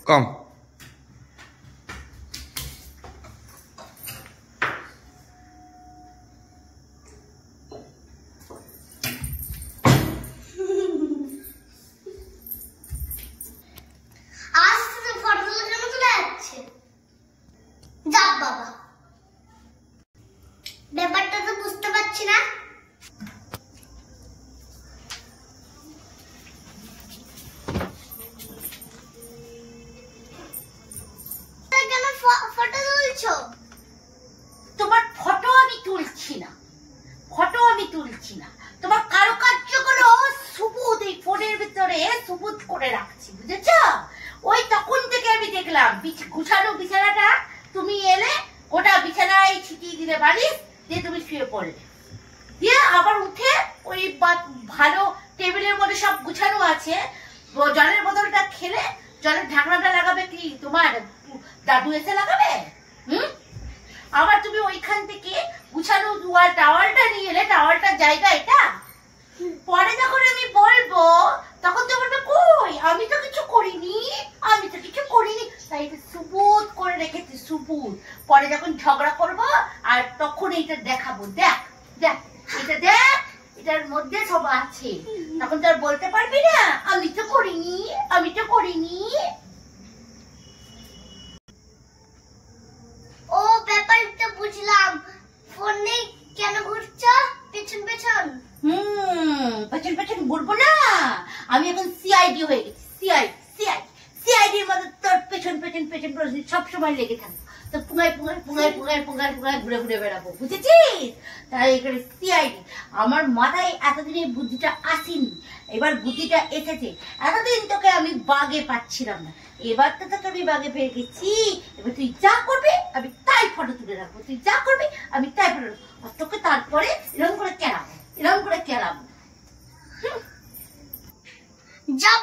কম। ব্যাপারটা তো বুঝতে পারছি না। কেন ফটো তুলছো? তোমার ফটো আমি তুলছি না, ফটো আমি তুলছি না, তোমার কারুকার্যগুলো সুবুত এই ফোনের ভিতরে সুবুত করে রাখছি, বুঝেছ? ওই তখন থেকে আমি দেখলাম গুছানো বিছানাটা, তুমি এলে গোটা বিছানায় ছিটিয়ে দিলে বালিশ দিয়ে তুমি শুয়ে পড়লে, দিয়ে আবার উঠে ওই ভালো টেবিলের মধ্যে সব গুছানো আছে, জলের বোতলটা খেলে জলের ঢাকনাটা লাগাবে কি তোমার দাদু এসে লাগাবে? আবার তুমি ওইখান থেকে গুছানো টাওয়ালটা নিয়ে এলে, টাওয়ালটার জায়গা এটা, পরে যখন আমি বলবো তখন তো বলবে কই আমি তো কিছু করিনি, আমি তো কিছু করিনি, তাই এটা সুবুত করে রেখেছি সুবুত। পরে যখন ঝগড়া করবো আর তখন এইটা দেখাবো, দেখ দেখ এটা দেখ, এটার মধ্যে সব আছে, তখন তো আর বলতে পারবি না আমি তো করিনি, আমি তো করিনি। ও ব্যাপারটা বুঝলাম, ফোনে কেন ঘুরছো পেছন পেছন? পেছন পেছন ঘুরবো না, আমি এখন সিআইডি হয়ে গেছি, সিআইডির মধ্যে তোর পেছন পেছন পেছন সব সময় লেগে থাকবো, তো পুঙ্গায় পুঙ্গায় পুঙ্গায় পুঙ্গায় পুঙ্গায় পুঙ্গায় ঘুরে ঘুরে বেড়াবো, বুঝেছিস? তাই এখানে সিআইডি। আমার মাথায় এতদিন এই বুদ্ধিটা আসেনি, এবার বুদ্ধিটা এসেছে। এতদিন তোকে আমি বাগে পাচ্ছিলাম না, এবার তো তোকে আমি বাগে পেয়ে গেছি। এবার তুই যা করবি আমি তাই ফটো তুলে রাখবো, তুই যা করবি আমি তাই ফটো রাখবো, আর তোকে তারপরে এরকম করে কেলাবো, এরকম করে কেলাবো। যাব